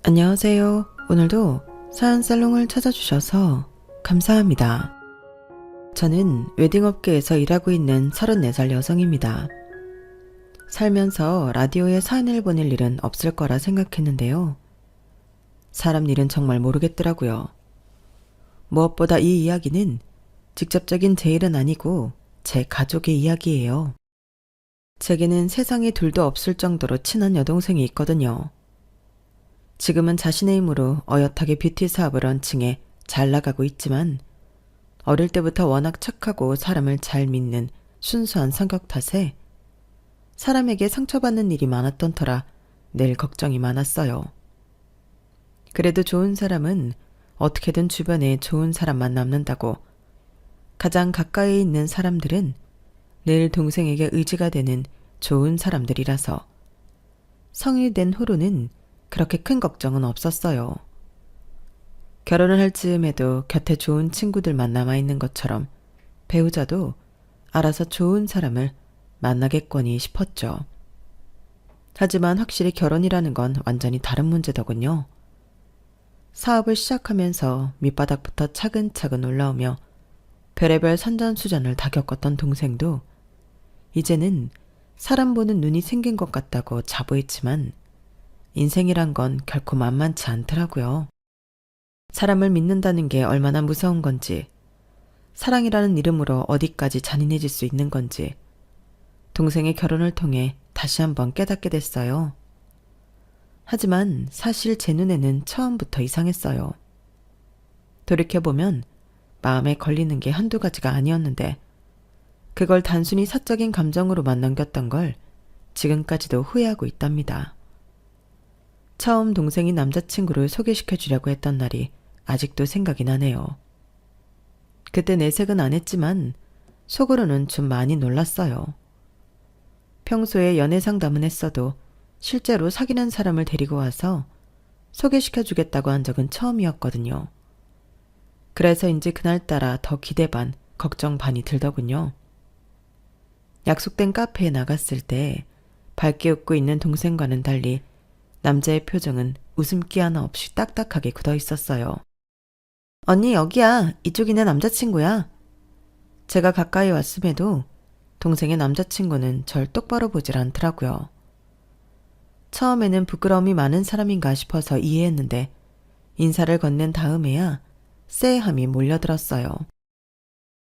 안녕하세요. 오늘도 사연살롱을 찾아주셔서 감사합니다. 저는 웨딩업계에서 일하고 있는 34살 여성입니다. 살면서 라디오에 사연을 보낼 일은 없을 거라 생각했는데요. 사람 일은 정말 모르겠더라고요. 무엇보다 이 이야기는 직접적인 제 일은 아니고 제 가족의 이야기예요. 제게는 세상에 둘도 없을 정도로 친한 여동생이 있거든요. 지금은 자신의 힘으로 어엿하게 뷰티 사업을 런칭해 잘 나가고 있지만 어릴 때부터 워낙 착하고 사람을 잘 믿는 순수한 성격 탓에 사람에게 상처받는 일이 많았던 터라 늘 걱정이 많았어요. 그래도 좋은 사람은 어떻게든 주변에 좋은 사람만 남는다고 가장 가까이 있는 사람들은 늘 동생에게 의지가 되는 좋은 사람들이라서 성인이 된 후로는 그렇게 큰 걱정은 없었어요. 결혼을 할 즈음에도 곁에 좋은 친구들만 남아있는 것처럼 배우자도 알아서 좋은 사람을 만나겠거니 싶었죠. 하지만 확실히 결혼이라는 건 완전히 다른 문제더군요. 사업을 시작하면서 밑바닥부터 차근차근 올라오며 별의별 산전수전을 다 겪었던 동생도 이제는 사람 보는 눈이 생긴 것 같다고 자부했지만 인생이란 건 결코 만만치 않더라고요. 사람을 믿는다는 게 얼마나 무서운 건지, 사랑이라는 이름으로 어디까지 잔인해질 수 있는 건지, 동생의 결혼을 통해 다시 한번 깨닫게 됐어요. 하지만 사실 제 눈에는 처음부터 이상했어요. 돌이켜보면 마음에 걸리는 게 한두 가지가 아니었는데, 그걸 단순히 사적인 감정으로만 넘겼던 걸 지금까지도 후회하고 있답니다. 처음 동생이 남자친구를 소개시켜 주려고 했던 날이 아직도 생각이 나네요. 그때 내색은 안 했지만 속으로는 좀 많이 놀랐어요. 평소에 연애 상담은 했어도 실제로 사귀는 사람을 데리고 와서 소개시켜 주겠다고 한 적은 처음이었거든요. 그래서인지 그날따라 더 기대 반, 걱정 반이 들더군요. 약속된 카페에 나갔을 때 밝게 웃고 있는 동생과는 달리 남자의 표정은 웃음기 하나 없이 딱딱하게 굳어 있었어요. 언니 여기야. 이쪽이 내 남자친구야. 제가 가까이 왔음에도 동생의 남자친구는 절 똑바로 보질 않더라고요. 처음에는 부끄러움이 많은 사람인가 싶어서 이해했는데 인사를 건넨 다음에야 쎄함이 몰려들었어요.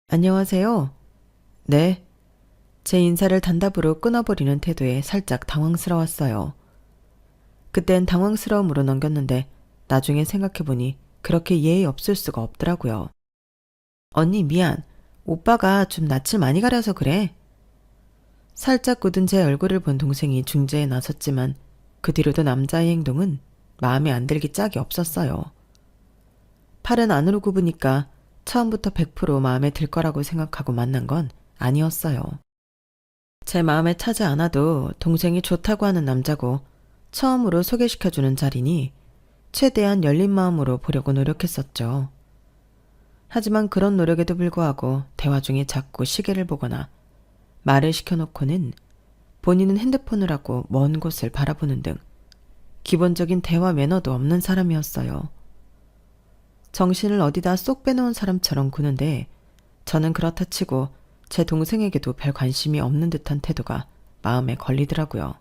안녕하세요. 네. 제 인사를 단답으로 끊어버리는 태도에 살짝 당황스러웠어요. 그땐 당황스러움으로 넘겼는데 나중에 생각해보니 그렇게 예의 없을 수가 없더라고요. 언니 미안. 오빠가 좀 낯을 많이 가려서 그래. 살짝 굳은 제 얼굴을 본 동생이 중재에 나섰지만 그 뒤로도 남자의 행동은 마음에 안 들기 짝이 없었어요. 팔은 안으로 굽으니까 처음부터 100% 마음에 들 거라고 생각하고 만난 건 아니었어요. 제 마음에 차지 않아도 동생이 좋다고 하는 남자고 처음으로 소개시켜주는 자리니 최대한 열린 마음으로 보려고 노력했었죠. 하지만 그런 노력에도 불구하고 대화 중에 자꾸 시계를 보거나 말을 시켜놓고는 본인은 핸드폰을 하고 먼 곳을 바라보는 등 기본적인 대화 매너도 없는 사람이었어요. 정신을 어디다 쏙 빼놓은 사람처럼 구는데 저는 그렇다 치고 제 동생에게도 별 관심이 없는 듯한 태도가 마음에 걸리더라고요.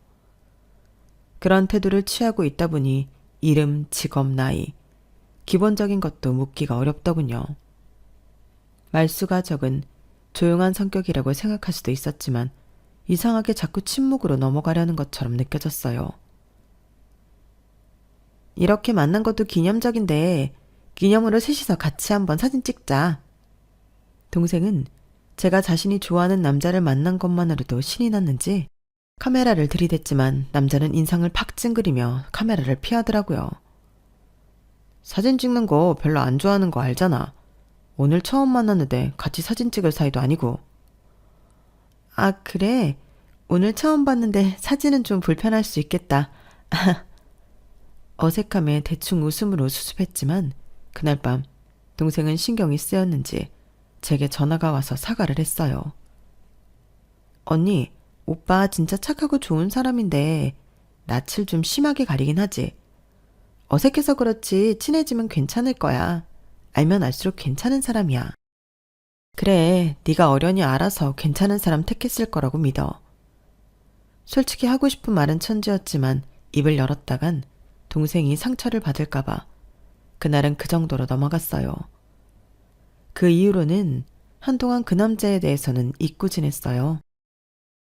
그런 태도를 취하고 있다 보니 이름, 직업, 나이, 기본적인 것도 묻기가 어렵더군요. 말수가 적은 조용한 성격이라고 생각할 수도 있었지만 이상하게 자꾸 침묵으로 넘어가려는 것처럼 느껴졌어요. 이렇게 만난 것도 기념적인데 기념으로 셋이서 같이 한번 사진 찍자. 동생은 제가 자신이 좋아하는 남자를 만난 것만으로도 신이 났는지 카메라를 들이댔지만 남자는 인상을 팍 찡그리며 카메라를 피하더라고요. 사진 찍는 거 별로 안 좋아하는 거 알잖아. 오늘 처음 만났는데 같이 사진 찍을 사이도 아니고. 아 그래? 오늘 처음 봤는데 사진은 좀 불편할 수 있겠다. 어색함에 대충 웃음으로 수습했지만 그날 밤 동생은 신경이 쓰였는지 제게 전화가 와서 사과를 했어요. 언니, 오빠 진짜 착하고 좋은 사람인데 낯을 좀 심하게 가리긴 하지. 어색해서 그렇지 친해지면 괜찮을 거야. 알면 알수록 괜찮은 사람이야. 그래, 네가 어련히 알아서 괜찮은 사람 택했을 거라고 믿어. 솔직히 하고 싶은 말은 천지였지만 입을 열었다간 동생이 상처를 받을까봐 그날은 그 정도로 넘어갔어요. 그 이후로는 한동안 그 남자에 대해서는 잊고 지냈어요.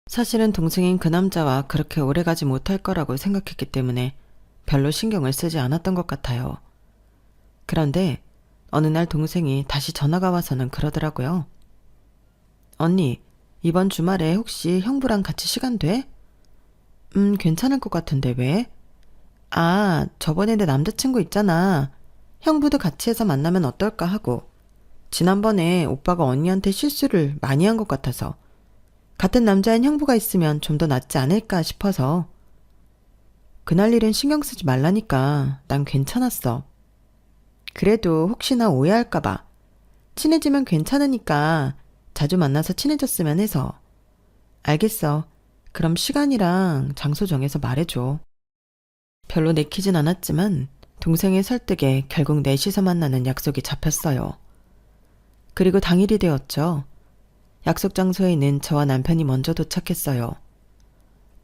사실은 동생인 그 남자와 그렇게 오래가지 못할 거라고 생각했기 때문에 별로 신경을 쓰지 않았던 것 같아요. 그런데 어느 날 동생이 다시 전화가 와서는 그러더라고요. 언니, 이번 주말에 혹시 형부랑 같이 시간 돼? 괜찮을 것 같은데 왜? 아, 저번에 내 남자친구 있잖아. 형부도 같이 해서 만나면 어떨까 하고. 지난번에 오빠가 언니한테 실수를 많이 한 것 같아서. 같은 남자인 형부가 있으면 좀 더 낫지 않을까 싶어서. 그날 일은 신경 쓰지 말라니까. 난 괜찮았어. 그래도 혹시나 오해할까봐. 친해지면 괜찮으니까 자주 만나서 친해졌으면 해서. 알겠어. 그럼 시간이랑 장소 정해서 말해줘. 별로 내키진 않았지만 동생의 설득에 결국 넷이서 만나는 약속이 잡혔어요. 그리고 당일이 되었죠. 약속 장소에는 저와 남편이 먼저 도착했어요.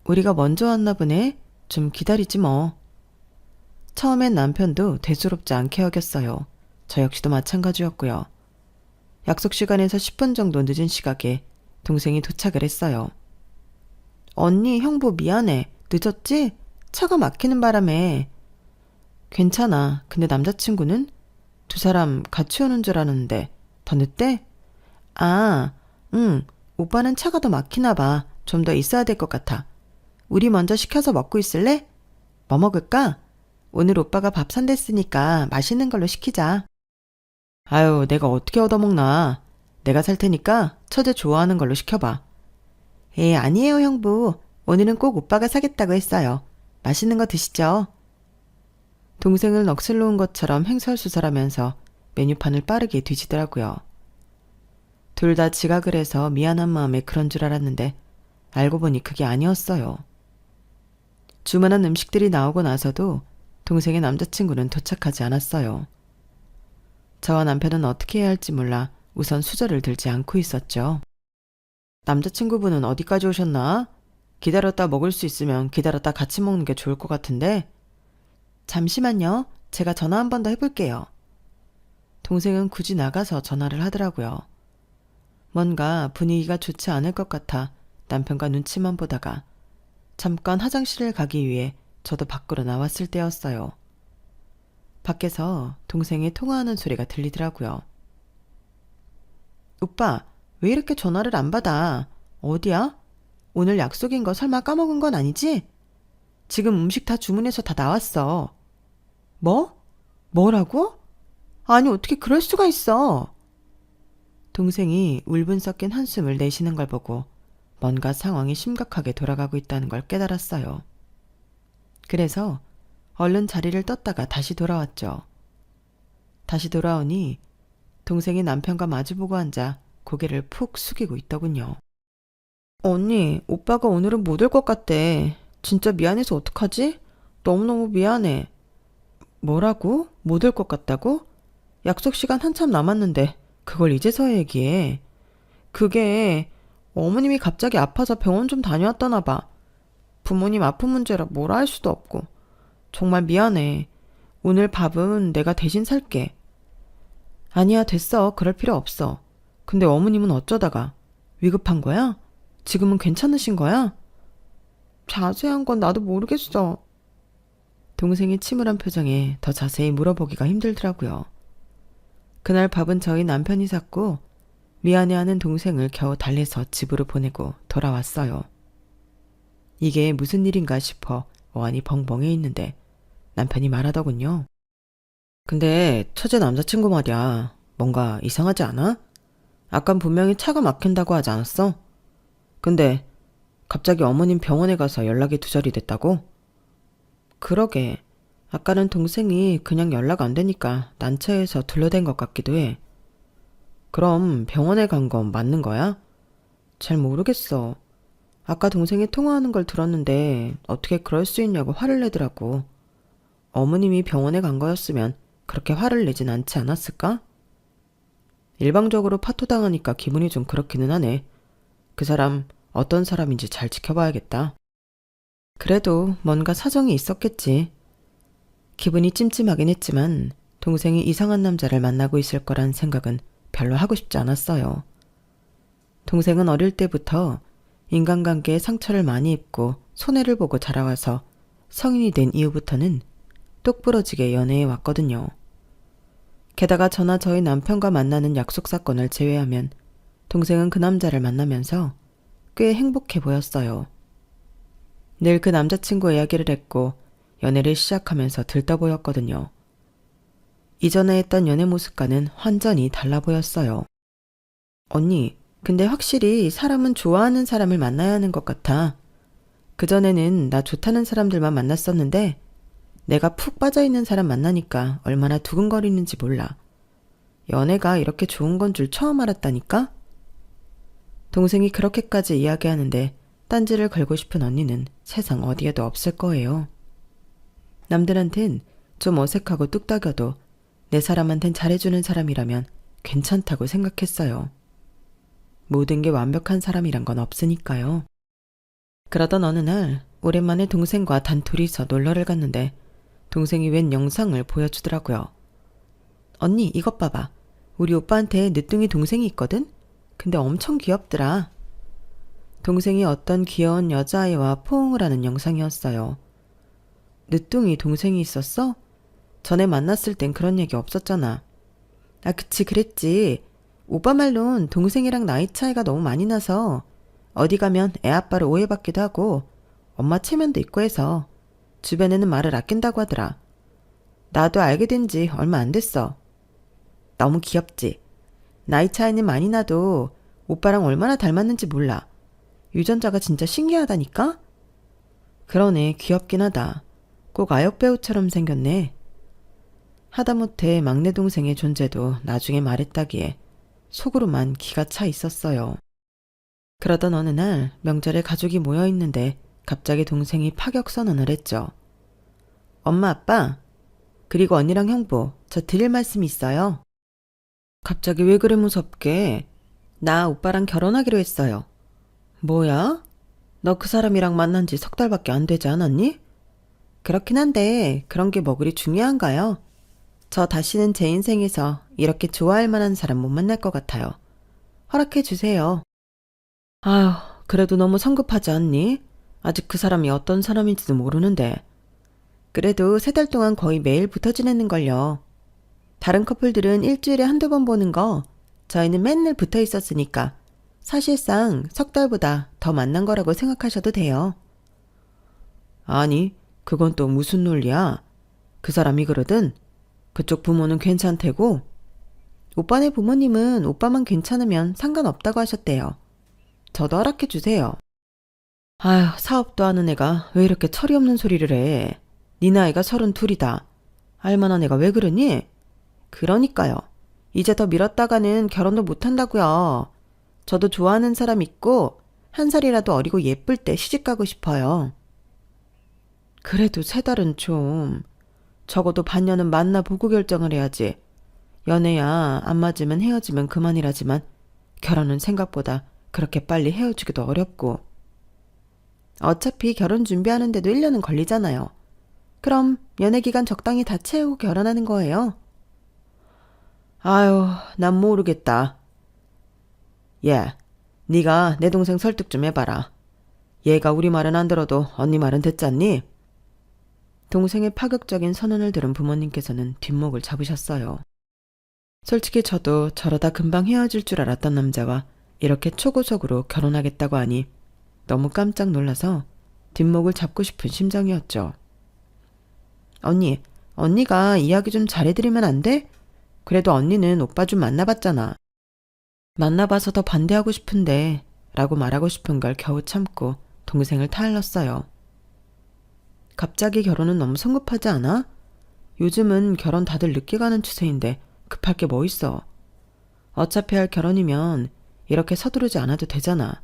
우리가 먼저 왔나 보네. 좀 기다리지 뭐. 처음엔 남편도 대수롭지 않게 여겼어요. 저 역시도 마찬가지였고요. 약속 시간에서 10분 정도 늦은 시각에 동생이 도착을 했어요. 언니, 형부 미안해. 늦었지? 차가 막히는 바람에. 괜찮아. 근데 남자친구는? 두 사람 같이 오는 줄 알았는데 더 늦대? 아, 응. 오빠는 차가 더 막히나 봐. 좀 더 있어야 될 것 같아. 우리 먼저 시켜서 먹고 있을래? 뭐 먹을까? 오늘 오빠가 밥 산댔으니까 맛있는 걸로 시키자. 아유, 내가 어떻게 얻어먹나. 내가 살 테니까 처제 좋아하는 걸로 시켜봐. 아니에요, 형부. 오늘은 꼭 오빠가 사겠다고 했어요. 맛있는 거 드시죠. 동생을 넋을 놓은 것처럼 횡설수설하면서 메뉴판을 빠르게 뒤지더라고요. 둘 다 지각을 해서 미안한 마음에 그런 줄 알았는데 알고 보니 그게 아니었어요. 주문한 음식들이 나오고 나서도 동생의 남자친구는 도착하지 않았어요. 저와 남편은 어떻게 해야 할지 몰라 우선 수저를 들지 않고 있었죠. 남자친구분은 어디까지 오셨나? 기다렸다 먹을 수 있으면 기다렸다 같이 먹는 게 좋을 것 같은데. 잠시만요. 제가 전화 한 번 더 해볼게요. 동생은 굳이 나가서 전화를 하더라고요. 뭔가 분위기가 좋지 않을 것 같아 남편과 눈치만 보다가 잠깐 화장실을 가기 위해 저도 밖으로 나왔을 때였어요. 밖에서 동생이 통화하는 소리가 들리더라고요. 오빠, 왜 이렇게 전화를 안 받아? 어디야? 오늘 약속인 거 설마 까먹은 건 아니지? 지금 음식 다 주문해서 다 나왔어. 뭐? 뭐라고? 아니, 어떻게 그럴 수가 있어? 동생이 울분 섞인 한숨을 내쉬는 걸 보고 뭔가 상황이 심각하게 돌아가고 있다는 걸 깨달았어요. 그래서 얼른 자리를 떴다가 다시 돌아왔죠. 다시 돌아오니 동생이 남편과 마주보고 앉아 고개를 푹 숙이고 있더군요. 언니, 오빠가 오늘은 못 올 것 같대. 진짜 미안해서 어떡하지? 너무너무 미안해. 뭐라고? 못 올 것 같다고? 약속 시간 한참 남았는데 그걸 이제서야 얘기해. 그게 어머님이 갑자기 아파서 병원 좀 다녀왔다나 봐. 부모님 아픈 문제라 뭐라 할 수도 없고. 정말 미안해. 오늘 밥은 내가 대신 살게. 아니야, 됐어. 그럴 필요 없어. 근데 어머님은 어쩌다가? 위급한 거야? 지금은 괜찮으신 거야? 자세한 건 나도 모르겠어. 동생이 침울한 표정에 더 자세히 물어보기가 힘들더라고요. 그날 밥은 저희 남편이 샀고 미안해하는 동생을 겨우 달래서 집으로 보내고 돌아왔어요. 이게 무슨 일인가 싶어 어안이 벙벙해 있는데 남편이 말하더군요. 근데 처제 남자친구 말이야. 뭔가 이상하지 않아? 아깐 분명히 차가 막힌다고 하지 않았어? 근데 갑자기 어머님 병원에 가서 연락이 두절이 됐다고? 그러게. 아까는 동생이 그냥 연락 안 되니까 난처해서 둘러댄 것 같기도 해. 그럼 병원에 간 건 맞는 거야? 잘 모르겠어. 아까 동생이 통화하는 걸 들었는데 어떻게 그럴 수 있냐고 화를 내더라고. 어머님이 병원에 간 거였으면 그렇게 화를 내진 않지 않았을까? 일방적으로 파토당하니까 기분이 좀 그렇기는 하네. 그 사람 어떤 사람인지 잘 지켜봐야겠다. 그래도 뭔가 사정이 있었겠지. 기분이 찜찜하긴 했지만 동생이 이상한 남자를 만나고 있을 거란 생각은 별로 하고 싶지 않았어요. 동생은 어릴 때부터 인간관계에 상처를 많이 입고 손해를 보고 자라와서 성인이 된 이후부터는 똑부러지게 연애해 왔거든요. 게다가 저나 저희 남편과 만나는 약속 사건을 제외하면 동생은 그 남자를 만나면서 꽤 행복해 보였어요. 늘 그 남자친구 이야기를 했고 연애를 시작하면서 들떠 보였거든요. 이전에 했던 연애 모습과는 완전히 달라 보였어요. 언니, 근데 확실히 사람은 좋아하는 사람을 만나야 하는 것 같아. 그전에는 나 좋다는 사람들만 만났었는데 내가 푹 빠져있는 사람 만나니까 얼마나 두근거리는지 몰라. 연애가 이렇게 좋은 건 줄 처음 알았다니까? 동생이 그렇게까지 이야기하는데 딴지를 걸고 싶은 언니는 세상 어디에도 없을 거예요. 남들한텐 좀 어색하고 뚝딱여도 내 사람한텐 잘해주는 사람이라면 괜찮다고 생각했어요. 모든 게 완벽한 사람이란 건 없으니까요. 그러던 어느 날 오랜만에 동생과 단둘이서 놀러를 갔는데 동생이 웬 영상을 보여주더라고요. 언니 이것 봐봐. 우리 오빠한테 늦둥이 동생이 있거든? 근데 엄청 귀엽더라. 동생이 어떤 귀여운 여자아이와 포옹을 하는 영상이었어요. 늦둥이 동생이 있었어? 전에 만났을 땐 그런 얘기 없었잖아. 아 그치 그랬지. 오빠 말론 동생이랑 나이 차이가 너무 많이 나서 어디 가면 애아빠를 오해받기도 하고 엄마 체면도 있고 해서 주변에는 말을 아낀다고 하더라. 나도 알게 된 지 얼마 안 됐어. 너무 귀엽지? 나이 차이는 많이 나도 오빠랑 얼마나 닮았는지 몰라. 유전자가 진짜 신기하다니까? 그러네 귀엽긴 하다. 꼭 아역배우처럼 생겼네. 하다못해 막내 동생의 존재도 나중에 말했다기에 속으로만 기가 차 있었어요. 그러던 어느 날 명절에 가족이 모여있는데 갑자기 동생이 파격 선언을 했죠. 엄마 아빠 그리고 언니랑 형부 저 드릴 말씀이 있어요. 갑자기 왜 그래 무섭게. 나 오빠랑 결혼하기로 했어요. 뭐야? 너 그 사람이랑 만난 지 3달밖에 안 되지 않았니? 그렇긴 한데 그런 게 뭐 그리 중요한가요? 저 다시는 제 인생에서 이렇게 좋아할 만한 사람 못 만날 것 같아요. 허락해 주세요. 아휴, 그래도 너무 성급하지 않니? 아직 그 사람이 어떤 사람인지도 모르는데. 그래도 3달 동안 거의 매일 붙어 지냈는걸요. 다른 커플들은 일주일에 한두 번 보는 거, 저희는 맨날 붙어 있었으니까 사실상 3달보다 더 만난 거라고 생각하셔도 돼요. 아니, 그건 또 무슨 논리야? 그 사람이 그러든 그쪽 부모는 괜찮대고 오빠네 부모님은 오빠만 괜찮으면 상관없다고 하셨대요. 저도 허락해 주세요. 아휴, 사업도 하는 애가 왜 이렇게 철이 없는 소리를 해. 네 나이가 32이다. 알만한 애가 왜 그러니? 그러니까요. 이제 더 미뤘다가는 결혼도 못한다고요. 저도 좋아하는 사람 있고 1살이라도 어리고 예쁠 때 시집가고 싶어요. 그래도 3달은 좀. 적어도 반년은 만나보고 결정을 해야지. 연애야 안 맞으면 헤어지면 그만이라지만 결혼은 생각보다 그렇게 빨리 헤어지기도 어렵고. 어차피 결혼 준비하는데도 1년은 걸리잖아요. 그럼 연애 기간 적당히 다 채우고 결혼하는 거예요. 아유, 난 모르겠다. 얘, 네가 내 동생 설득 좀 해봐라. 얘가 우리 말은 안 들어도 언니 말은 듣잖니? 동생의 파격적인 선언을 들은 부모님께서는 뒷목을 잡으셨어요. 솔직히 저도 저러다 금방 헤어질 줄 알았던 남자와 이렇게 초고속으로 결혼하겠다고 하니 너무 깜짝 놀라서 뒷목을 잡고 싶은 심정이었죠. 언니, 언니가 이야기 좀 잘해드리면 안 돼? 그래도 언니는 오빠 좀 만나봤잖아. 만나봐서 더 반대하고 싶은데 라고 말하고 싶은 걸 겨우 참고 동생을 타일렀어요. 갑자기 결혼은 너무 성급하지 않아? 요즘은 결혼 다들 늦게 가는 추세인데 급할 게 뭐 있어. 어차피 할 결혼이면 이렇게 서두르지 않아도 되잖아.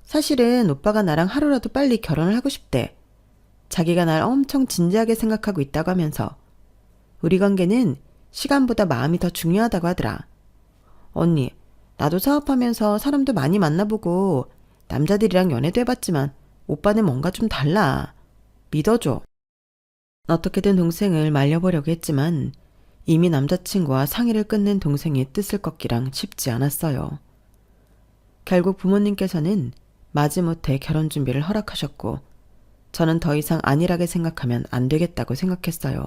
사실은 오빠가 나랑 하루라도 빨리 결혼을 하고 싶대. 자기가 날 엄청 진지하게 생각하고 있다고 하면서 우리 관계는 시간보다 마음이 더 중요하다고 하더라. 언니, 나도 사업하면서 사람도 많이 만나보고 남자들이랑 연애도 해봤지만 오빠는 뭔가 좀 달라. 믿어줘. 어떻게든 동생을 말려보려고 했지만 이미 남자친구와 상의를 끊는 동생의 뜻을 꺾기랑 쉽지 않았어요. 결국 부모님께서는 마지못해 결혼 준비를 허락하셨고 저는 더 이상 안일하게 생각하면 안 되겠다고 생각했어요.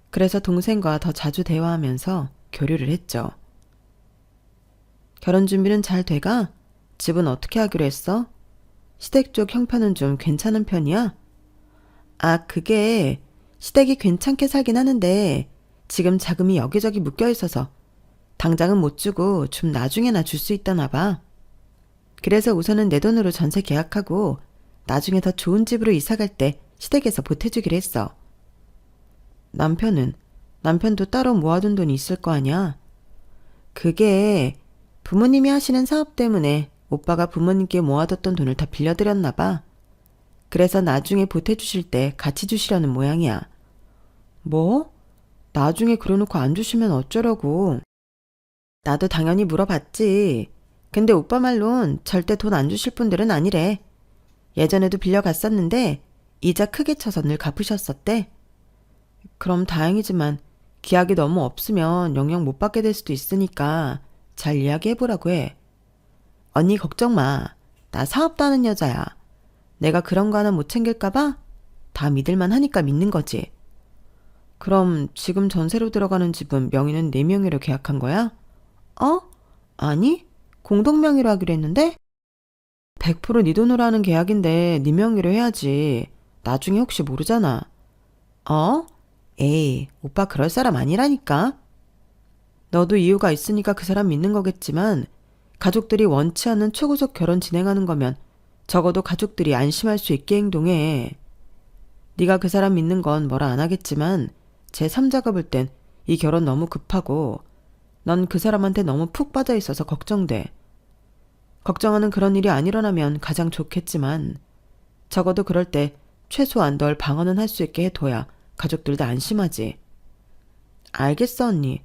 그래서 동생과 더 자주 대화하면서 교류를 했죠. 결혼 준비는 잘 돼가? 집은 어떻게 하기로 했어? 시댁 쪽 형편은 좀 괜찮은 편이야? 아, 그게 시댁이 괜찮게 살긴 하는데 지금 자금이 여기저기 묶여 있어서 당장은 못 주고 좀 나중에나 줄 수 있다나 봐. 그래서 우선은 내 돈으로 전세 계약하고 나중에 더 좋은 집으로 이사 갈 때 시댁에서 보태주기로 했어. 남편도 따로 모아둔 돈이 있을 거 아니야? 그게 부모님이 하시는 사업 때문에 오빠가 부모님께 모아뒀던 돈을 다 빌려드렸나 봐. 그래서 나중에 보태주실 때 같이 주시려는 모양이야. 뭐? 나중에 그래놓고 안 주시면 어쩌려고. 나도 당연히 물어봤지. 근데 오빠 말론 절대 돈 안 주실 분들은 아니래. 예전에도 빌려갔었는데 이자 크게 쳐서 늘 갚으셨었대. 그럼 다행이지만 기약이 너무 없으면 영영 못 받게 될 수도 있으니까 잘 이야기해보라고 해. 언니 걱정 마. 나 사업도 하는 여자야. 내가 그런 거 하나 못 챙길까봐? 다 믿을만 하니까 믿는 거지. 그럼 지금 전세로 들어가는 집은 명의는 내 명의로 계약한 거야? 아니, 공동명의로 하기로 했는데? 100% 네 돈으로 하는 계약인데 네 명의로 해야지. 나중에 혹시 모르잖아. 에이, 오빠 그럴 사람 아니라니까. 너도 이유가 있으니까 그 사람 믿는 거겠지만 가족들이 원치 않는 초고속 결혼 진행하는 거면 적어도 가족들이 안심할 수 있게 행동해. 네가 그 사람 믿는 건 뭐라 안 하겠지만 제3자가 볼 땐 이 결혼 너무 급하고 넌 그 사람한테 너무 푹 빠져 있어서 걱정돼. 걱정하는 그런 일이 안 일어나면 가장 좋겠지만 적어도 그럴 때 최소한 널 방어는 할 수 있게 해둬야 가족들도 안심하지. 알겠어 언니.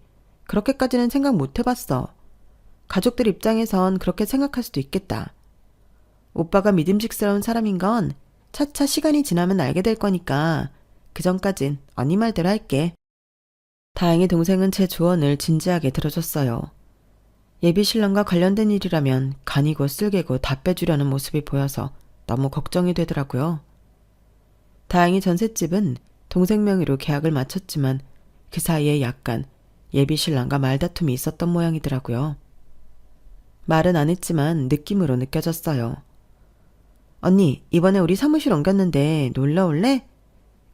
그렇게까지는 생각 못 해봤어. 가족들 입장에선 그렇게 생각할 수도 있겠다. 오빠가 믿음직스러운 사람인 건 차차 시간이 지나면 알게 될 거니까 그 전까진 언니 말대로 할게. 다행히 동생은 제 조언을 진지하게 들어줬어요. 예비 신랑과 관련된 일이라면 간이고 쓸개고 다 빼주려는 모습이 보여서 너무 걱정이 되더라고요. 다행히 전셋집은 동생 명의로 계약을 마쳤지만 그 사이에 약간 예비 신랑과 말다툼이 있었던 모양이더라고요. 말은 안 했지만 느낌으로 느껴졌어요. 언니, 이번에 우리 사무실 옮겼는데 놀러 올래?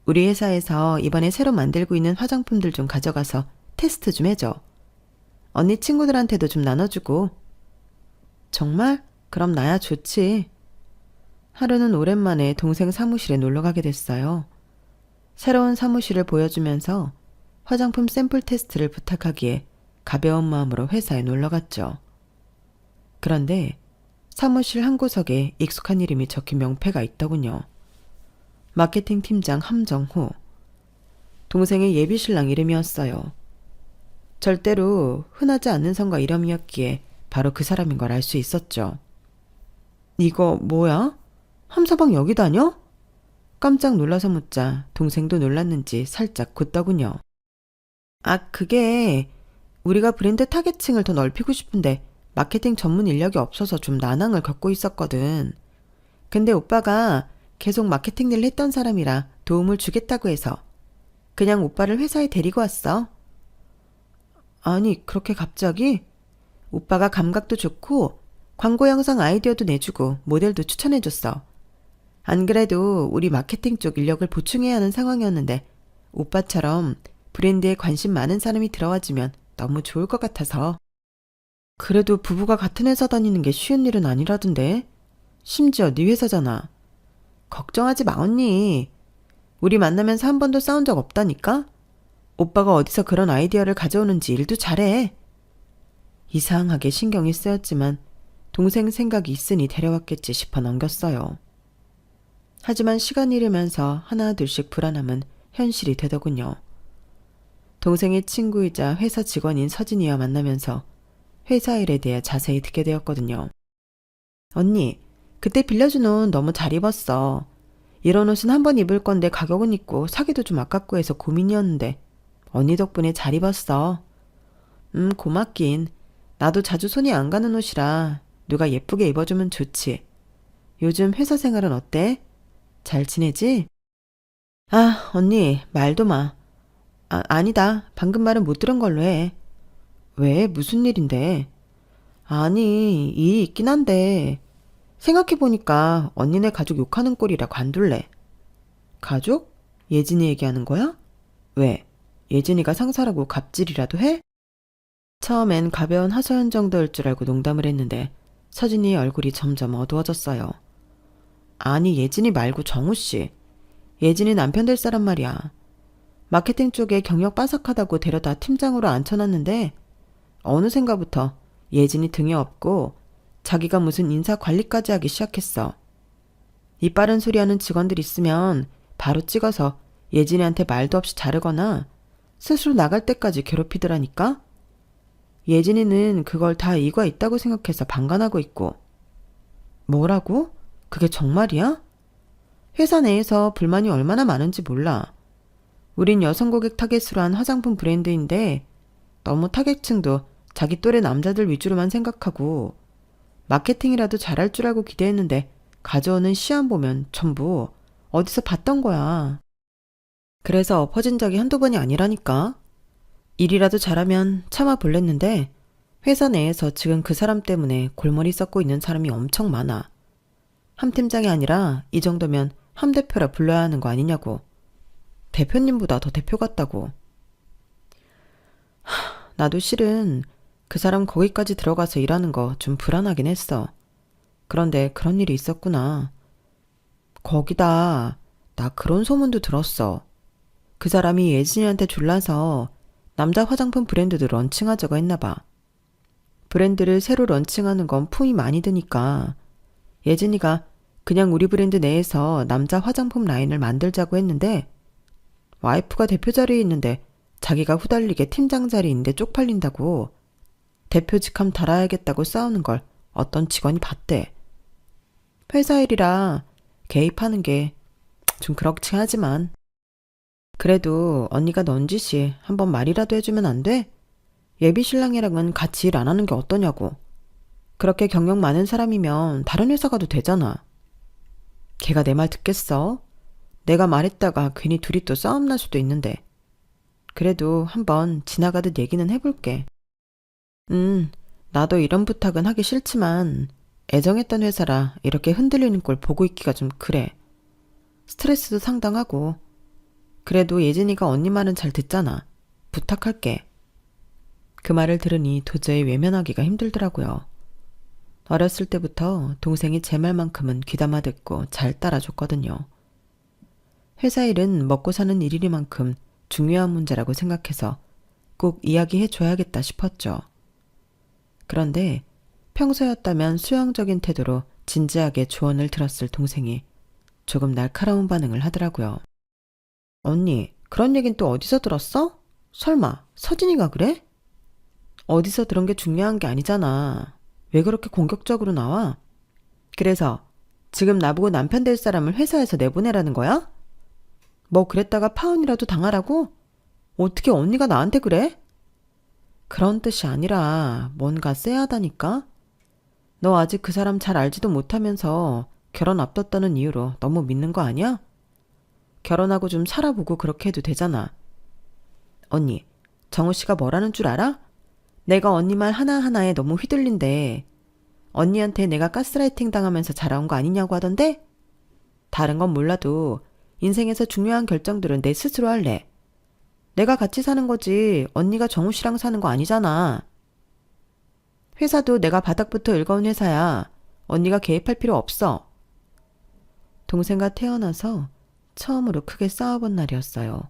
우리 회사에서 이번에 새로 만들고 있는 화장품들 좀 가져가서 테스트 좀 해줘. 언니 친구들한테도 좀 나눠주고. 정말? 그럼 나야 좋지. 하루는 오랜만에 동생 사무실에 놀러 가게 됐어요. 새로운 사무실을 보여주면서 화장품 샘플 테스트를 부탁하기에 가벼운 마음으로 회사에 놀러 갔죠. 그런데 사무실 한 구석에 익숙한 이름이 적힌 명패가 있더군요. 마케팅 팀장 함정호. 동생의 예비 신랑 이름이었어요. 절대로 흔하지 않는 성과 이름이었기에 바로 그 사람인 걸 알 수 있었죠. 이거 뭐야? 함서방 여기 다녀? 깜짝 놀라서 묻자 동생도 놀랐는지 살짝 굳더군요. 아, 그게 우리가 브랜드 타겟층을 더 넓히고 싶은데 마케팅 전문 인력이 없어서 좀 난항을 겪고 있었거든. 근데 오빠가 계속 마케팅 일을 했던 사람이라 도움을 주겠다고 해서 그냥 오빠를 회사에 데리고 왔어. 아니, 그렇게 갑자기? 오빠가 감각도 좋고 광고 영상 아이디어도 내주고 모델도 추천해줬어. 안 그래도 우리 마케팅 쪽 인력을 보충해야 하는 상황이었는데 오빠처럼 브랜드에 관심 많은 사람이 들어와주면 너무 좋을 것 같아서. 그래도 부부가 같은 회사 다니는 게 쉬운 일은 아니라던데. 심지어 네 회사잖아. 걱정하지 마 언니. 우리 만나면서 한 번도 싸운 적 없다니까? 오빠가 어디서 그런 아이디어를 가져오는지 일도 잘해. 이상하게 신경이 쓰였지만 동생 생각이 있으니 데려왔겠지 싶어 넘겼어요. 하지만 시간이 흐르면서 하나둘씩 불안함은 현실이 되더군요. 동생의 친구이자 회사 직원인 서진이와 만나면서 회사 일에 대해 자세히 듣게 되었거든요. 언니, 그때 빌려준 옷 너무 잘 입었어. 이런 옷은 한 번 입을 건데 가격은 있고 사기도 좀 아깝고 해서 고민이었는데 언니 덕분에 잘 입었어. 고맙긴. 나도 자주 손이 안 가는 옷이라 누가 예쁘게 입어주면 좋지. 요즘 회사 생활은 어때? 잘 지내지? 아, 언니, 말도 마. 아니다. 방금 말은 못 들은 걸로 해. 왜? 무슨 일인데? 아니, 일이 있긴 한데 생각해보니까 언니네 가족 욕하는 꼴이라 관둘래. 가족? 예진이 얘기하는 거야? 왜? 예진이가 상사라고 갑질이라도 해? 처음엔 가벼운 하소연 정도일 줄 알고 농담을 했는데 서진이의 얼굴이 점점 어두워졌어요. 아니, 예진이 말고 정우씨. 예진이 남편 될 사람 말이야. 마케팅 쪽에 경력 빠삭하다고 데려다 팀장으로 앉혀놨는데 어느샌가부터 예진이 등에 업고 자기가 무슨 인사 관리까지 하기 시작했어. 이빠른 소리 하는 직원들 있으면 바로 찍어서 예진이한테 말도 없이 자르거나 스스로 나갈 때까지 괴롭히더라니까? 예진이는 그걸 다 이유가 있다고 생각해서 방관하고 있고. 뭐라고? 그게 정말이야? 회사 내에서 불만이 얼마나 많은지 몰라. 우린 여성 고객 타겟으로 한 화장품 브랜드인데 너무 타겟층도 자기 또래 남자들 위주로만 생각하고 마케팅이라도 잘할 줄 알고 기대했는데 가져오는 시안 보면 전부 어디서 봤던 거야. 그래서 엎어진 적이 한두 번이 아니라니까. 일이라도 잘하면 참아 볼랬는데 회사 내에서 지금 그 사람 때문에 골머리 썩고 있는 사람이 엄청 많아. 함 팀장이 아니라 이 정도면 함 대표라 불러야 하는 거 아니냐고. 대표님보다 더 대표 같다고. 나도 실은 그 사람 거기까지 들어가서 일하는 거 좀 불안하긴 했어. 그런데 그런 일이 있었구나. 거기다 나 그런 소문도 들었어. 그 사람이 예진이한테 졸라서 남자 화장품 브랜드도 런칭하자고 했나 봐. 브랜드를 새로 런칭하는 건 품이 많이 드니까 예진이가 그냥 우리 브랜드 내에서 남자 화장품 라인을 만들자고 했는데 와이프가 대표 자리에 있는데 자기가 후달리게 팀장 자리인데 쪽팔린다고 대표 직함 달아야겠다고 싸우는 걸 어떤 직원이 봤대. 회사 일이라 개입하는 게 좀 그렇긴 하지만 그래도 언니가 넌지시 한번 말이라도 해주면 안 돼? 예비 신랑이랑은 같이 일 안 하는 게 어떠냐고. 그렇게 경력 많은 사람이면 다른 회사 가도 되잖아. 걔가 내 말 듣겠어? 내가 말했다가 괜히 둘이 또 싸움 날 수도 있는데. 그래도 한번 지나가듯 얘기는 해볼게. 나도 이런 부탁은 하기 싫지만 애정했던 회사라 이렇게 흔들리는 꼴 보고 있기가 좀 그래. 스트레스도 상당하고. 그래도 예진이가 언니 말은 잘 듣잖아. 부탁할게. 그 말을 들으니 도저히 외면하기가 힘들더라고요. 어렸을 때부터 동생이 제 말만큼은 귀담아 듣고 잘 따라줬거든요. 회사 일은 먹고 사는 일이니만큼 중요한 문제라고 생각해서 꼭 이야기해줘야겠다 싶었죠. 그런데 평소였다면 수용적인 태도로 진지하게 조언을 들었을 동생이 조금 날카로운 반응을 하더라고요. 언니, 그런 얘긴 또 어디서 들었어? 설마 서진이가 그래? 어디서 들은 게 중요한 게 아니잖아. 왜 그렇게 공격적으로 나와? 그래서 지금 나보고 남편 될 사람을 회사에서 내보내라는 거야? 뭐 그랬다가 파혼이라도 당하라고? 어떻게 언니가 나한테 그래? 그런 뜻이 아니라 뭔가 쎄하다니까? 너 아직 그 사람 잘 알지도 못하면서 결혼 앞뒀다는 이유로 너무 믿는 거 아니야? 결혼하고 좀 살아보고 그렇게 해도 되잖아. 언니, 정우 씨가 뭐라는 줄 알아? 내가 언니 말 하나하나에 너무 휘둘린데 언니한테 내가 가스라이팅 당하면서 자라온 거 아니냐고 하던데? 다른 건 몰라도 인생에서 중요한 결정들은 내 스스로 할래. 내가 같이 사는 거지 언니가 정우 씨랑 사는 거 아니잖아. 회사도 내가 바닥부터 읽어온 회사야. 언니가 개입할 필요 없어. 동생과 태어나서 처음으로 크게 싸워본 날이었어요.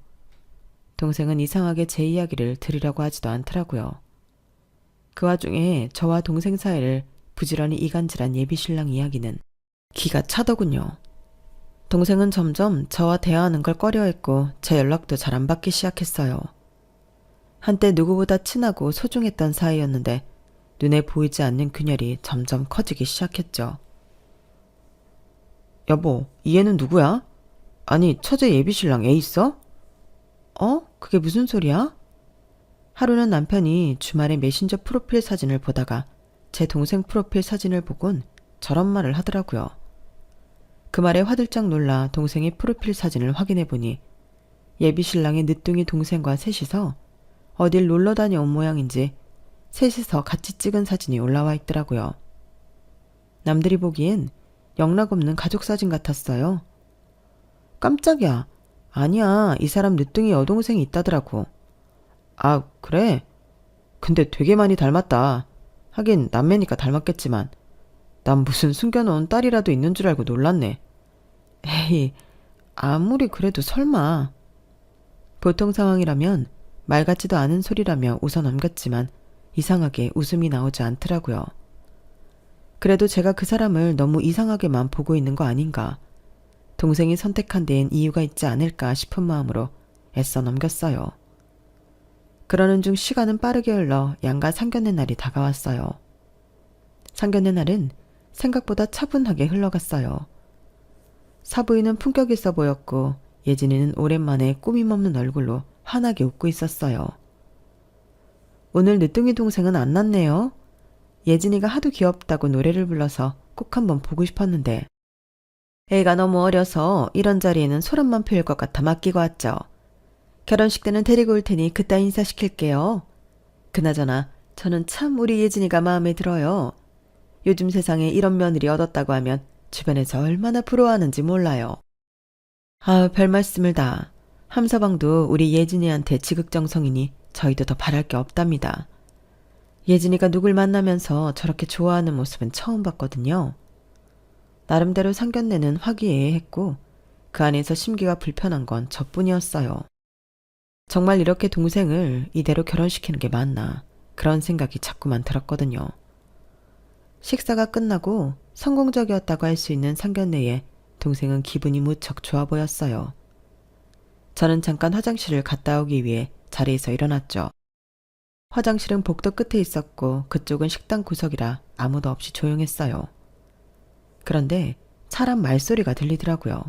동생은 이상하게 제 이야기를 들으려고 하지도 않더라고요. 그 와중에 저와 동생 사이를 부지런히 이간질한 예비 신랑 이야기는 기가 차더군요. 동생은 점점 저와 대화하는 걸 꺼려했고 제 연락도 잘 안 받기 시작했어요. 한때 누구보다 친하고 소중했던 사이였는데 눈에 보이지 않는 균열이 점점 커지기 시작했죠. 여보, 이 애는 누구야? 아니, 처제 예비신랑 애 있어? 그게 무슨 소리야? 하루는 남편이 주말에 메신저 프로필 사진을 보다가 제 동생 프로필 사진을 보곤 저런 말을 하더라고요. 그 말에 화들짝 놀라 동생의 프로필 사진을 확인해 보니 예비신랑의 늦둥이 동생과 셋이서 어딜 놀러 다녀온 모양인지 셋이서 같이 찍은 사진이 올라와 있더라고요. 남들이 보기엔 영락없는 가족 사진 같았어요. 깜짝이야. 아니야, 이 사람 늦둥이 여동생이 있다더라고. 아, 그래? 근데 되게 많이 닮았다. 하긴 남매니까 닮았겠지만 난 무슨 숨겨놓은 딸이라도 있는 줄 알고 놀랐네. 에이, 아무리 그래도 설마. 보통 상황이라면 말 같지도 않은 소리라며 웃어 넘겼지만 이상하게 웃음이 나오지 않더라고요. 그래도 제가 그 사람을 너무 이상하게만 보고 있는 거 아닌가. 동생이 선택한 데엔 이유가 있지 않을까 싶은 마음으로 애써 넘겼어요. 그러는 중 시간은 빠르게 흘러 양가 상견례 날이 다가왔어요. 상견례 날은 생각보다 차분하게 흘러갔어요. 사부인은 품격 있어 보였고 예진이는 오랜만에 꾸밈 없는 얼굴로 환하게 웃고 있었어요. 오늘 늦둥이 동생은 안 났네요. 예진이가 하도 귀엽다고 노래를 불러서 꼭 한번 보고 싶었는데 애가 너무 어려서 이런 자리에는 소란만 피울 것 같아 맡기고 왔죠. 결혼식 때는 데리고 올 테니 그따 인사시킬게요. 그나저나 저는 참 우리 예진이가 마음에 들어요. 요즘 세상에 이런 며느리 얻었다고 하면 주변에서 얼마나 부러워하는지 몰라요. 아, 별 말씀을 다. 함서방도 우리 예진이한테 지극정성이니 저희도 더 바랄 게 없답니다. 예진이가 누굴 만나면서 저렇게 좋아하는 모습은 처음 봤거든요. 나름대로 상견례는 화기애애했고 그 안에서 심기가 불편한 건 저뿐이었어요. 정말 이렇게 동생을 이대로 결혼시키는 게 맞나 그런 생각이 자꾸만 들었거든요. 식사가 끝나고 성공적이었다고 할 수 있는 상견례에 동생은 기분이 무척 좋아 보였어요. 저는 잠깐 화장실을 갔다 오기 위해 자리에서 일어났죠. 화장실은 복도 끝에 있었고 그쪽은 식당 구석이라 아무도 없이 조용했어요. 그런데 사람 말소리가 들리더라고요.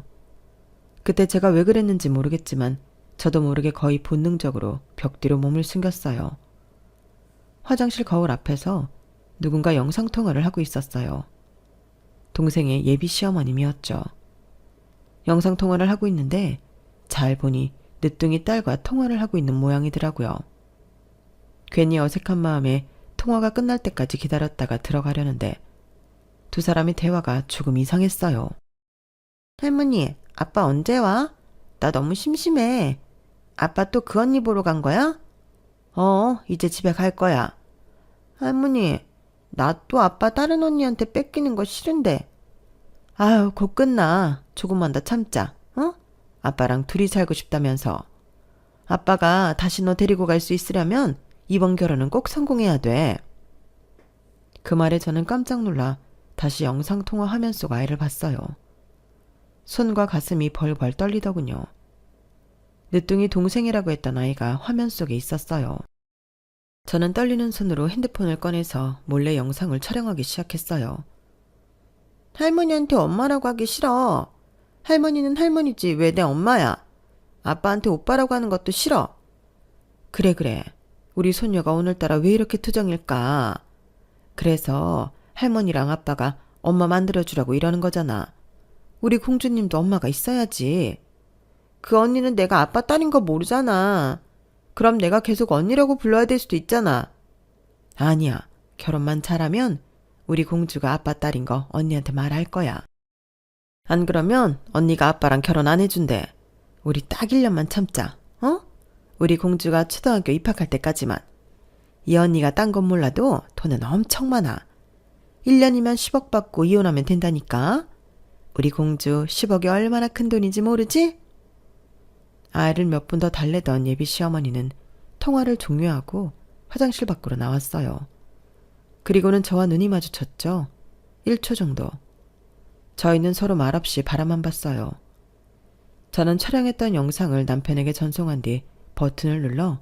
그때 제가 왜 그랬는지 모르겠지만 저도 모르게 거의 본능적으로 벽 뒤로 몸을 숨겼어요. 화장실 거울 앞에서 누군가 영상통화를 하고 있었어요. 동생의 예비 시어머님이었죠. 영상통화를 하고 있는데 잘 보니 늦둥이 딸과 통화를 하고 있는 모양이더라고요. 괜히 어색한 마음에 통화가 끝날 때까지 기다렸다가 들어가려는데 두 사람의 대화가 조금 이상했어요. 할머니, 아빠 언제 와? 나 너무 심심해. 아빠 또 그 언니 보러 간 거야? 이제 집에 갈 거야. 할머니, 나 또 아빠 다른 언니한테 뺏기는 거 싫은데. 아유, 곧 끝나. 조금만 더 참자. 아빠랑 둘이 살고 싶다면서. 아빠가 다시 너 데리고 갈 수 있으려면 이번 결혼은 꼭 성공해야 돼. 그 말에 저는 깜짝 놀라 다시 영상통화 화면 속 아이를 봤어요. 손과 가슴이 벌벌 떨리더군요. 늦둥이 동생이라고 했던 아이가 화면 속에 있었어요. 저는 떨리는 손으로 핸드폰을 꺼내서 몰래 영상을 촬영하기 시작했어요. 할머니한테 엄마라고 하기 싫어. 할머니는 할머니지 왜 내 엄마야. 아빠한테 오빠라고 하는 것도 싫어. 그래. 우리 손녀가 오늘따라 왜 이렇게 투정일까. 그래서 할머니랑 아빠가 엄마 만들어주라고 이러는 거잖아. 우리 공주님도 엄마가 있어야지. 그 언니는 내가 아빠 딸인 거 모르잖아. 그럼 내가 계속 언니라고 불러야 될 수도 있잖아. 아니야. 결혼만 잘하면 우리 공주가 아빠 딸인 거 언니한테 말할 거야. 안 그러면 언니가 아빠랑 결혼 안 해준대. 우리 딱 1년만 참자. 우리 공주가 초등학교 입학할 때까지만. 이 언니가 딴 건 몰라도 돈은 엄청 많아. 1년이면 10억 받고 이혼하면 된다니까. 우리 공주 10억이 얼마나 큰 돈인지 모르지? 아이를 몇 분 더 달래던 예비 시어머니는 통화를 종료하고 화장실 밖으로 나왔어요. 그리고는 저와 눈이 마주쳤죠. 1초 정도. 저희는 서로 말없이 바라만 봤어요. 저는 촬영했던 영상을 남편에게 전송한 뒤 버튼을 눌러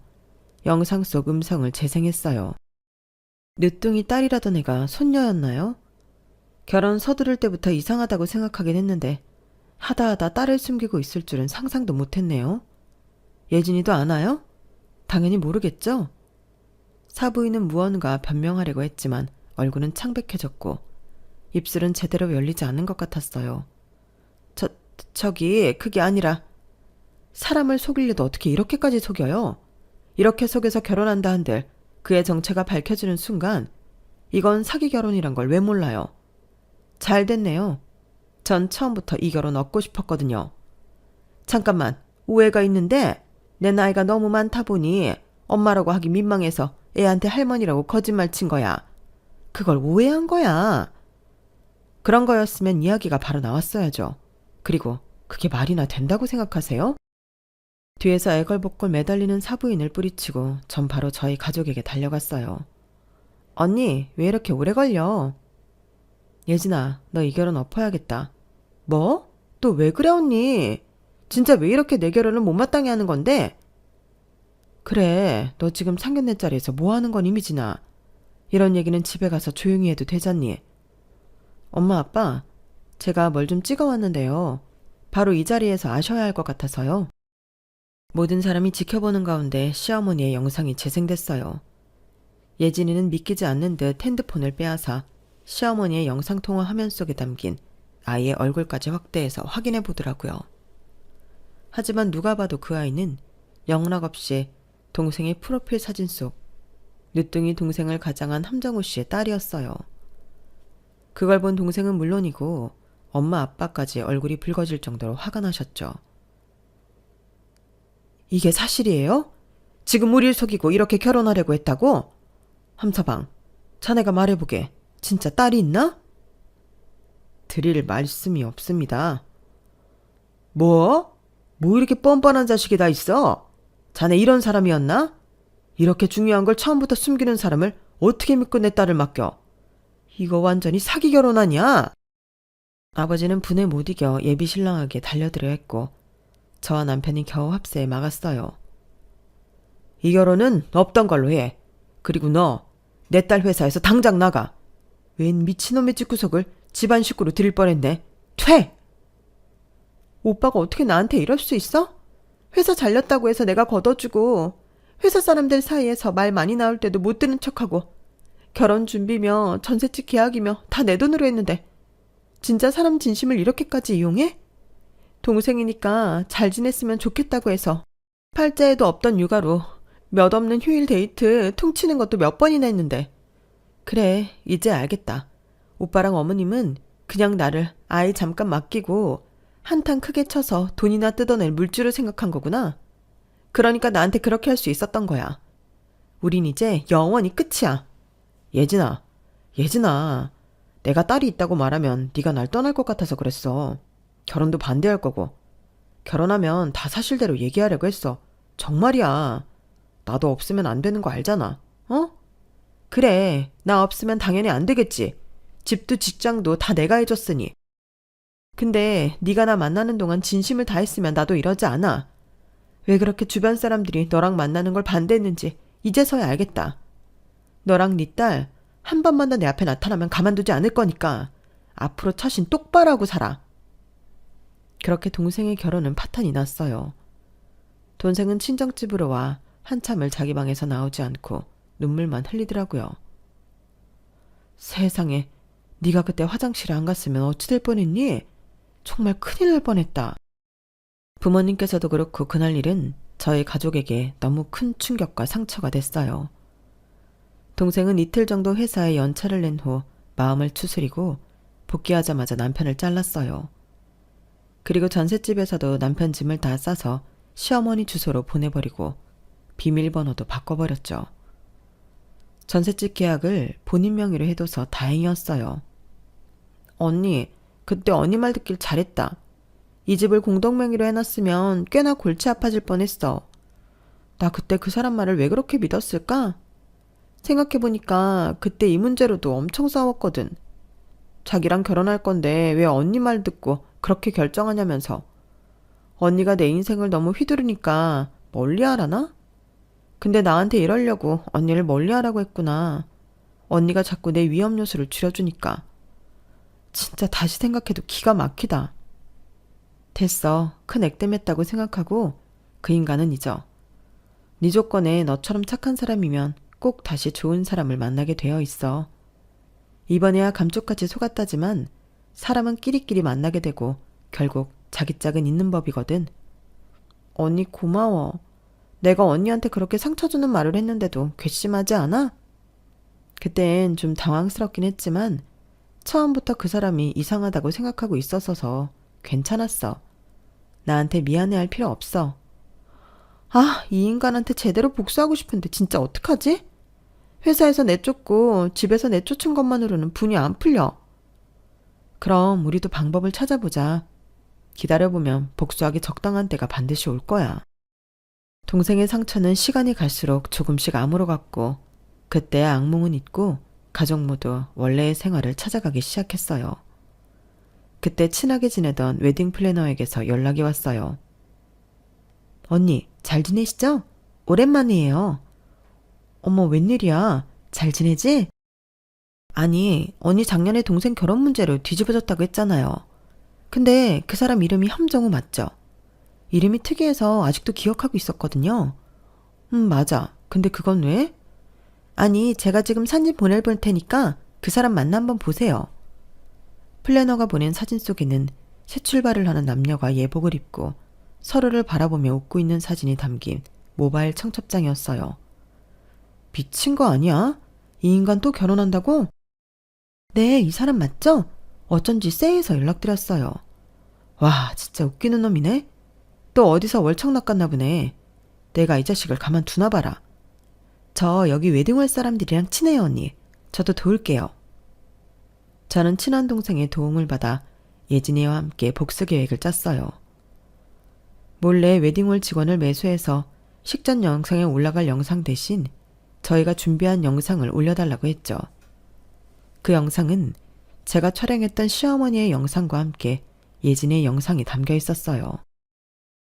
영상 속 음성을 재생했어요. 늦둥이 딸이라던 애가 손녀였나요? 결혼 서두를 때부터 이상하다고 생각하긴 했는데 하다 딸을 숨기고 있을 줄은 상상도 못했네요. 예진이도 아나요? 당연히 모르겠죠? 사부인은 무언가 변명하려고 했지만 얼굴은 창백해졌고 입술은 제대로 열리지 않는 것 같았어요. 저기 그게 아니라 사람을 속이려도 어떻게 이렇게까지 속여요? 이렇게 속여서 결혼한다 한들 그의 정체가 밝혀지는 순간 이건 사기 결혼이란 걸 왜 몰라요? 잘 됐네요. 전 처음부터 이 결혼 얻고 싶었거든요. 잠깐만, 오해가 있는데 내 나이가 너무 많다 보니 엄마라고 하기 민망해서 애한테 할머니라고 거짓말 친 거야. 그걸 오해한 거야. 그런 거였으면 이야기가 바로 나왔어야죠. 그리고 그게 말이나 된다고 생각하세요? 뒤에서 애걸복걸 매달리는 사부인을 뿌리치고 전 바로 저희 가족에게 달려갔어요. 언니, 왜 이렇게 오래 걸려? 예진아, 너 이 결혼 엎어야겠다. 뭐? 또 왜 그래 언니? 진짜 왜 이렇게 내 결혼을 못마땅해 하는 건데? 그래, 너 지금 상견례 자리에서 뭐 하는 건 이미지나. 이런 얘기는 집에 가서 조용히 해도 되잖니. 엄마 아빠, 제가 뭘 좀 찍어왔는데요. 바로 이 자리에서 아셔야 할 것 같아서요. 모든 사람이 지켜보는 가운데 시어머니의 영상이 재생됐어요. 예진이는 믿기지 않는 듯 핸드폰을 빼앗아 시어머니의 영상통화 화면 속에 담긴 아이의 얼굴까지 확대해서 확인해 보더라고요. 하지만 누가 봐도 그 아이는 영락없이 동생의 프로필 사진 속 늦둥이 동생을 가장한 함정우 씨의 딸이었어요. 그걸 본 동생은 물론이고 엄마 아빠까지 얼굴이 붉어질 정도로 화가 나셨죠. 이게 사실이에요? 지금 우릴 속이고 이렇게 결혼하려고 했다고? 함서방, 자네가 말해보게. 진짜 딸이 있나? 드릴 말씀이 없습니다. 뭐? 뭐 이렇게 뻔뻔한 자식이 다 있어? 자네 이런 사람이었나? 이렇게 중요한 걸 처음부터 숨기는 사람을 어떻게 믿고 내 딸을 맡겨? 이거 완전히 사기 결혼 아니야? 아버지는 분에 못 이겨 예비 신랑에게 달려들어 했고 저와 남편이 겨우 합세에 막았어요. 이 결혼은 없던 걸로 해. 그리고 너, 내 딸 회사에서 당장 나가. 웬 미친놈의 집구석을 집안 식구로 들일 뻔했네. 퇴! 오빠가 어떻게 나한테 이럴 수 있어? 회사 잘렸다고 해서 내가 걷어주고 회사 사람들 사이에서 말 많이 나올 때도 못 들은 척하고 결혼 준비며 전셋집 계약이며 다 내 돈으로 했는데 진짜 사람 진심을 이렇게까지 이용해? 동생이니까 잘 지냈으면 좋겠다고 해서 팔자에도 없던 육아로 몇 없는 휴일 데이트 퉁치는 것도 몇 번이나 했는데 그래, 이제 알겠다. 오빠랑 어머님은 그냥 나를 아이 잠깐 맡기고 한탕 크게 쳐서 돈이나 뜯어낼 물줄을 생각한 거구나. 그러니까 나한테 그렇게 할 수 있었던 거야. 우린 이제 영원히 끝이야. 예진아, 내가 딸이 있다고 말하면 네가 날 떠날 것 같아서 그랬어. 결혼도 반대할 거고. 결혼하면 다 사실대로 얘기하려고 했어. 정말이야. 나도 없으면 안 되는 거 알잖아. 어? 그래, 나 없으면 당연히 안 되겠지. 집도 직장도 다 내가 해줬으니. 근데 네가 나 만나는 동안 진심을 다했으면 나도 이러지 않아. 왜 그렇게 주변 사람들이 너랑 만나는 걸 반대했는지 이제서야 알겠다. 너랑 네 딸 한 번만 더 내 앞에 나타나면 가만두지 않을 거니까 앞으로 처신 똑바로 하고 살아. 그렇게 동생의 결혼은 파탄이 났어요. 동생은 친정집으로 와 한참을 자기 방에서 나오지 않고 눈물만 흘리더라고요. 세상에, 네가 그때 화장실에 안 갔으면 어찌 될 뻔했니? 정말 큰일 날 뻔했다. 부모님께서도 그렇고 그날 일은 저희 가족에게 너무 큰 충격과 상처가 됐어요. 동생은 이틀 정도 회사에 연차를 낸 후 마음을 추스리고 복귀하자마자 남편을 잘랐어요. 그리고 전셋집에서도 남편 짐을 다 싸서 시어머니 주소로 보내버리고 비밀번호도 바꿔버렸죠. 전셋집 계약을 본인 명의로 해둬서 다행이었어요. 언니, 그때 언니 말 듣길 잘했다. 이 집을 공동명의로 해놨으면 꽤나 골치 아파질 뻔했어. 나 그때 그 사람 말을 왜 그렇게 믿었을까? 생각해보니까 그때 이 문제로도 엄청 싸웠거든. 자기랑 결혼할 건데 왜 언니 말 듣고 그렇게 결정하냐면서. 언니가 내 인생을 너무 휘두르니까 멀리하라나? 근데 나한테 이러려고 언니를 멀리하라고 했구나. 언니가 자꾸 내 위험 요소를 줄여주니까. 진짜 다시 생각해도 기가 막히다. 됐어. 큰 액땜했다고 생각하고 그 인간은 잊어. 네 조건에 너처럼 착한 사람이면 꼭 다시 좋은 사람을 만나게 되어 있어. 이번에야 감쪽같이 속았다지만 사람은 끼리끼리 만나게 되고 결국 자기 짝은 있는 법이거든. 언니 고마워. 내가 언니한테 그렇게 상처 주는 말을 했는데도 괘씸하지 않아? 그땐 좀 당황스럽긴 했지만 처음부터 그 사람이 이상하다고 생각하고 있었어서 괜찮았어. 나한테 미안해할 필요 없어. 아, 이 인간한테 제대로 복수하고 싶은데 진짜 어떡하지? 회사에서 내쫓고 집에서 내쫓은 것만으로는 분이 안 풀려. 그럼 우리도 방법을 찾아보자. 기다려보면 복수하기 적당한 때가 반드시 올 거야. 동생의 상처는 시간이 갈수록 조금씩 아물어갔고 그때 악몽은 잊고 가족 모두 원래의 생활을 찾아가기 시작했어요. 그때 친하게 지내던 웨딩 플래너에게서 연락이 왔어요. 언니, 잘 지내시죠? 오랜만이에요. 어머, 웬일이야? 잘 지내지? 아니, 언니 작년에 동생 결혼 문제로 뒤집어졌다고 했잖아요. 근데 그 사람 이름이 함정우 맞죠? 이름이 특이해서 아직도 기억하고 있었거든요. 맞아. 근데 그건 왜? 아니, 제가 지금 사진 보내볼 테니까 그 사람 만나 한번 보세요. 플래너가 보낸 사진 속에는 새 출발을 하는 남녀가 예복을 입고 서로를 바라보며 웃고 있는 사진이 담긴 모바일 청첩장이었어요. 미친 거 아니야? 이 인간 또 결혼한다고? 네, 이 사람 맞죠? 어쩐지 쎄해서 연락드렸어요. 와, 진짜 웃기는 놈이네. 또 어디서 월척 낚았나 보네. 내가 이 자식을 가만 두나 봐라. 저 여기 웨딩홀 사람들이랑 친해요, 언니. 저도 도울게요. 저는 친한 동생의 도움을 받아 예진이와 함께 복수 계획을 짰어요. 몰래 웨딩홀 직원을 매수해서 식전 영상에 올라갈 영상 대신 저희가 준비한 영상을 올려달라고 했죠. 그 영상은 제가 촬영했던 시어머니의 영상과 함께 예진의 영상이 담겨 있었어요.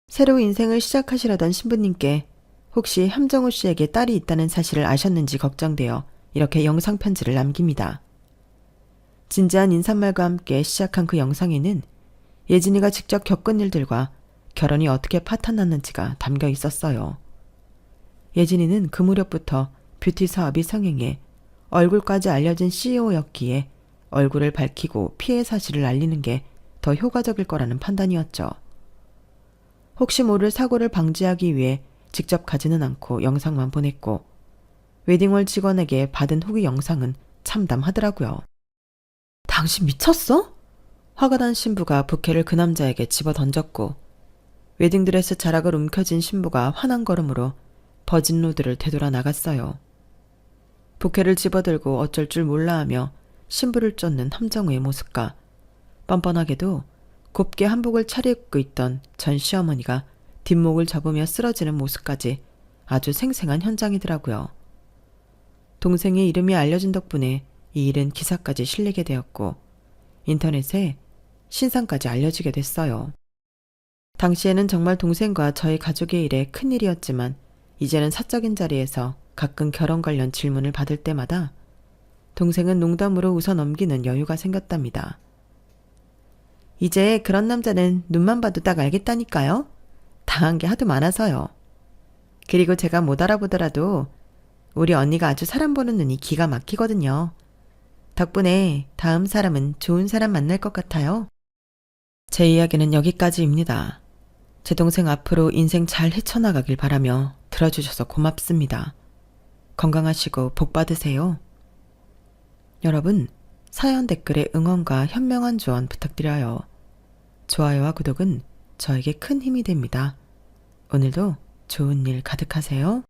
새로 인생을 시작하시려던 신부님께 혹시 함정우 씨에게 딸이 있다는 사실을 아셨는지 걱정되어 이렇게 영상 편지를 남깁니다. 진지한 인사말과 함께 시작한 그 영상에는 예진이가 직접 겪은 일들과 결혼이 어떻게 파탄났는지가 담겨 있었어요. 예진이는 그 무렵부터 뷰티 사업이 성행해 얼굴까지 알려진 CEO였기에 얼굴을 밝히고 피해 사실을 알리는 게 더 효과적일 거라는 판단이었죠. 혹시 모를 사고를 방지하기 위해 직접 가지는 않고 영상만 보냈고 웨딩홀 직원에게 받은 후기 영상은 참담하더라고요. 당신 미쳤어? 화가 난 신부가 부케를 그 남자에게 집어 던졌고 웨딩드레스 자락을 움켜쥔 신부가 화난 걸음으로 버진로드를 되돌아 나갔어요. 부케를 집어들고 어쩔 줄 몰라하며 신부를 쫓는 함정우의 모습과 뻔뻔하게도 곱게 한복을 차려입고 있던 전 시어머니가 뒷목을 접으며 쓰러지는 모습까지 아주 생생한 현장이더라고요. 동생의 이름이 알려진 덕분에 이 일은 기사까지 실리게 되었고 인터넷에 신상까지 알려지게 됐어요. 당시에는 정말 동생과 저희 가족의 일에 큰일이었지만 이제는 사적인 자리에서 가끔 결혼 관련 질문을 받을 때마다 동생은 농담으로 웃어넘기는 여유가 생겼답니다. 이제 그런 남자는 눈만 봐도 딱 알겠다니까요. 당한 게 하도 많아서요. 그리고 제가 못 알아보더라도 우리 언니가 아주 사람 보는 눈이 기가 막히거든요. 덕분에 다음 사람은 좋은 사람 만날 것 같아요. 제 이야기는 여기까지입니다. 제 동생 앞으로 인생 잘 헤쳐나가길 바라며 들어주셔서 고맙습니다. 건강하시고 복 받으세요. 여러분, 사연 댓글에 응원과 현명한 조언 부탁드려요. 좋아요와 구독은 저에게 큰 힘이 됩니다. 오늘도 좋은 일 가득하세요.